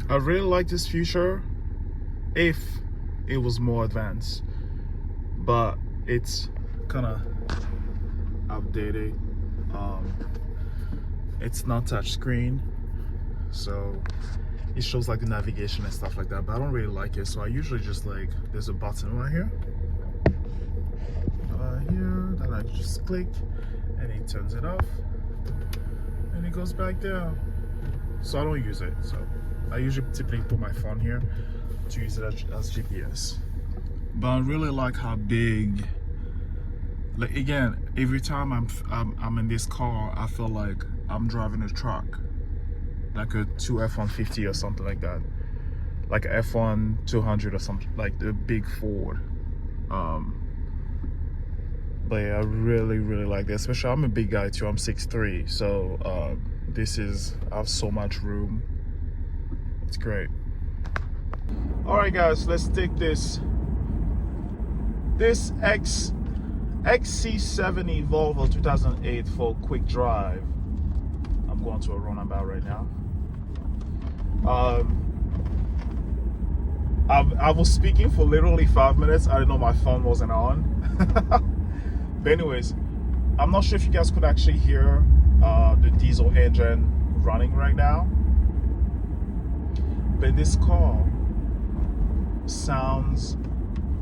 I really like this feature if it was more advanced, but it's kind of outdated. It's not touch screen, so it shows like the navigation and stuff like that, but I don't really like it. So I usually just like, there's a button right here that I just click and it turns it off and it goes back down. So I don't use it. So I usually typically put my phone here to use it as GPS. But I really like how big, like again, every time I'm in this car, I feel like I'm driving a truck, like a 2 F-150 or something like that, like a F1 200 or something, like the big Ford. But yeah, I really like this. Especially, I'm a big guy too. I'm 6'3", so I have so much room. It's great. All right, guys, let's take this XC70 Volvo 2008 for a quick drive. I'm going to a roundabout right now. I was speaking for literally 5 minutes. I didn't know my phone wasn't on. But anyways, I'm not sure if you guys could actually hear the diesel engine running right now, but this car sounds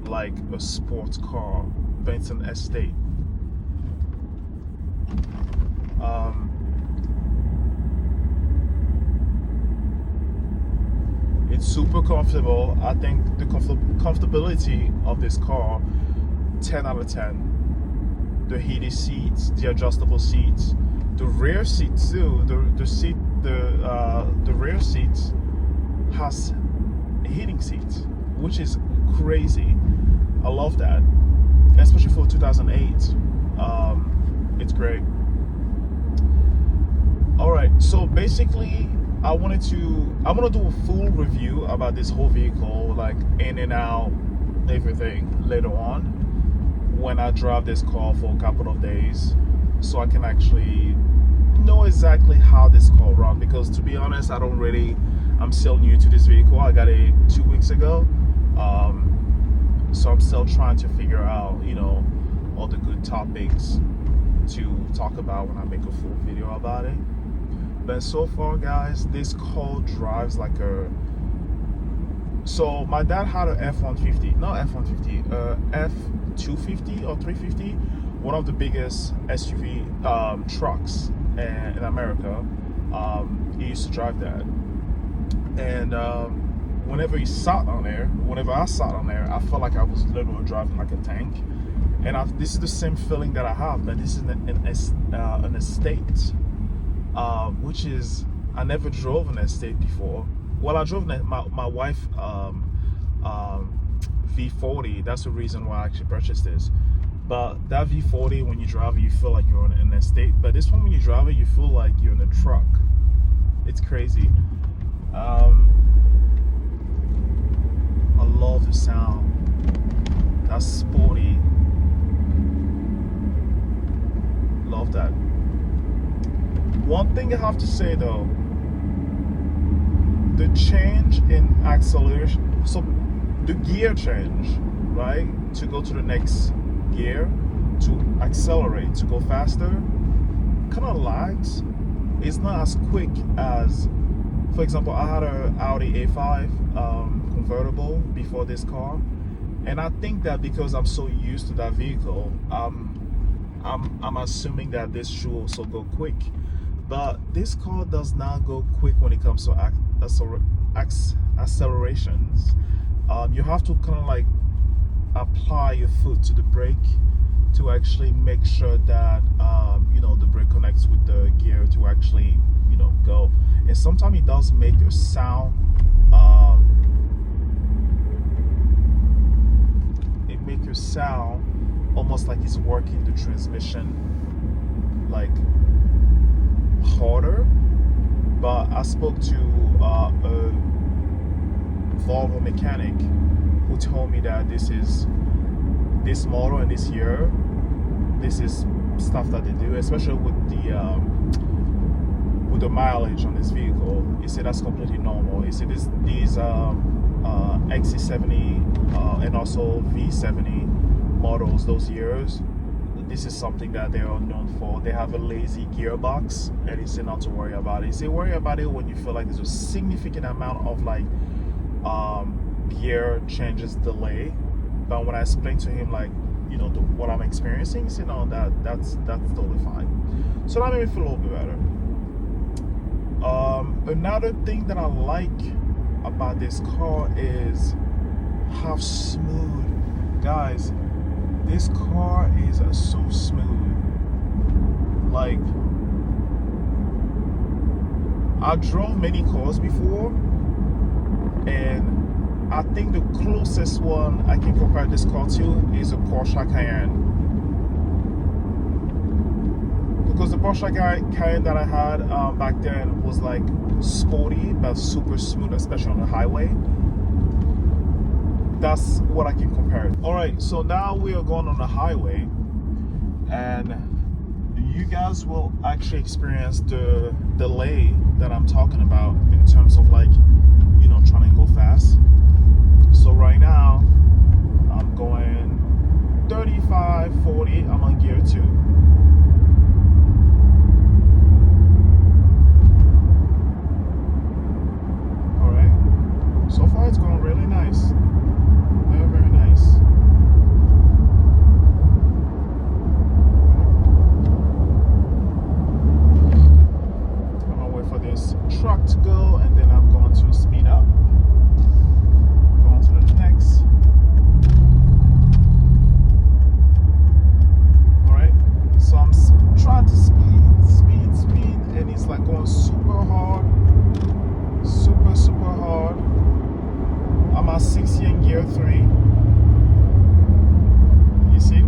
like a sports car, Benson Estate. It's super comfortable. I think the comfortability of this car, 10 out of 10. The heated seats, the adjustable seats, the rear seat too. The rear seats has heating seats, which is crazy. I love that, especially for 2008. It's great. All right, so basically, I'm gonna do a full review about this whole vehicle, like in and out, everything later on, when I drive this car for a couple of days, so I can actually know exactly how this car runs. Because to be honest, I'm still new to this vehicle. I got it 2 weeks ago, so I'm still trying to figure out, all the good topics to talk about when I make a full video about it. But so far, guys, this car drives like a... So my dad had a F-150, not F-150, F-250 or 350, one of the biggest SUV trucks in America. He used to drive that, and whenever I sat on there, I felt like I was literally driving like a tank. And this is the same feeling that I have, but this is an estate, which is, I never drove an estate before. Well, I drove my wife V40. That's the reason why I actually purchased this. But that V40, when you drive it, you feel like you're in an estate. But this one, when you drive it, you feel like you're in a truck. It's crazy. I love the sound. That's sporty. Love that. One thing I have to say though, the change in acceleration, so the gear change, right, to go to the next gear, to accelerate, to go faster, kind of lags. It's not as quick as, for example, I had an Audi A5 convertible before this car, and I think that because I'm so used to that vehicle, I'm assuming that this should also go quick. But this car does not go quick when it comes to accelerations. You have to kind of like apply your foot to the brake to actually make sure that the brake connects with the gear to actually go. And sometimes it does make a sound. It makes your sound almost like it's working the transmission like harder. But I spoke to a Volvo mechanic who told me that this model and this year, this is stuff that they do, especially with with the mileage on this vehicle. He said that's completely normal. He said these XC70 and also V70 models, those years, this is something that they are known for. They have a lazy gearbox, and he said not to worry about it. He said worry about it when you feel like there's a significant amount of like gear changes delay. But when I explained to him like, you know, what I'm experiencing, he said no, that's totally fine. So that made me feel a little bit better. Another thing that I like about this car is how smooth, guys, this car is so smooth. Like, I drove many cars before, and I think the closest one I can compare this car to is a Porsche Cayenne. Because the Porsche Cayenne that I had back then was like sporty but super smooth, especially on the highway. That's what I can compare it. All right, so now we are going on the highway, and you guys will actually experience the delay that I'm talking about in terms of like, you know, trying to go fast. So right now I'm going 35, 40, I'm on gear 2. So far it's going really nice. Very, very nice. I'm gonna wait for this truck to go, and then I'm going to speed up. Going to the next. Alright, so I'm trying to speed, and it's like going super hard. Super hard. I'm at 60 in gear 3. You see,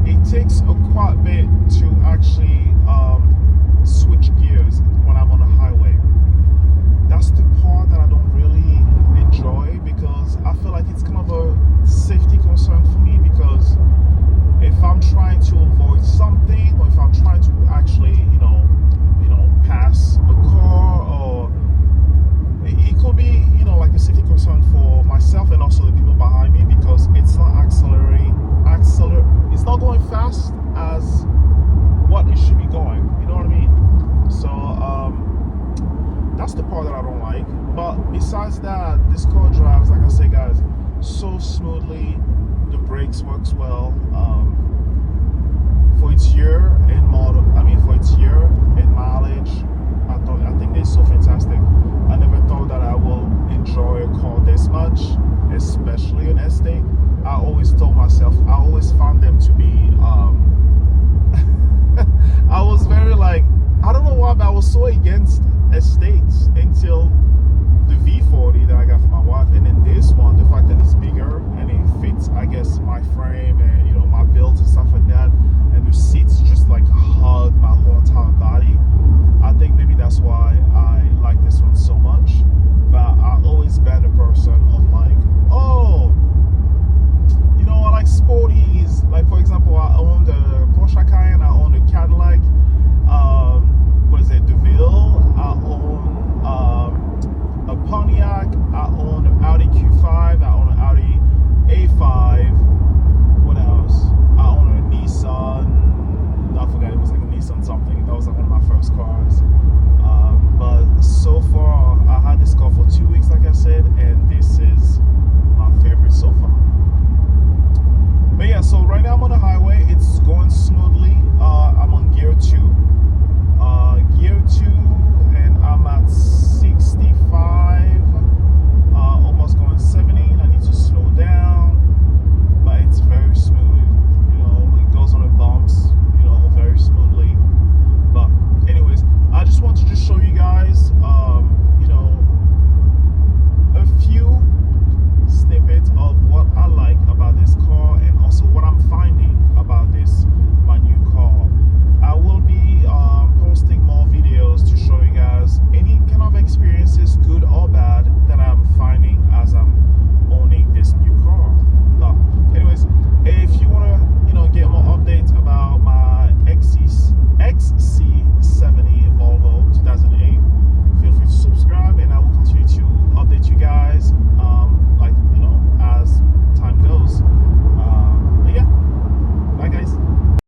it takes a quite bit to actually switch gears when I'm on the highway. That's the part that I don't really enjoy, because I feel like it's kind of a safety concern for me, because if I'm trying to avoid something, or if I'm trying to actually, you know, pass a car, or it could be, you know, like a safety concern for myself and also the people behind me, because it's not accelerating. It's not going fast as what it should be going. You know what I mean? So that's the part that I don't like. But besides that, this car drives, like I say, guys, so smoothly. The brakes works well. For its year and model, for its year and mileage, I think they're so fantastic. I never thought that I will enjoy a car this much, especially an estate. I always told myself, I always found them to be, I was very like, I don't know why, but I was so against estates until the V40 that I got for my wife, and then this one, the fact that it's bigger and it fits, I guess, my frame and, you know, my build and stuff like that, and the seats just like hug my whole entire body. I think maybe that's why I like this one so much. But I always been a person of like, oh, you know, I like sporties. Like, for example, I own the Porsche Cayenne, I own the Cadillac, what is it, DeVille, I own a Pontiac, I own an Audi Q5, I own an Audi A5, what else? I own a Nissan, I forgot, it was like a Nissan something. That was like one of my first cars. But so far, I had this car for 2 weeks, like I said, and this is my favorite so far. But yeah, so right now I'm on the highway. It's going smoothly. I'm on gear 2.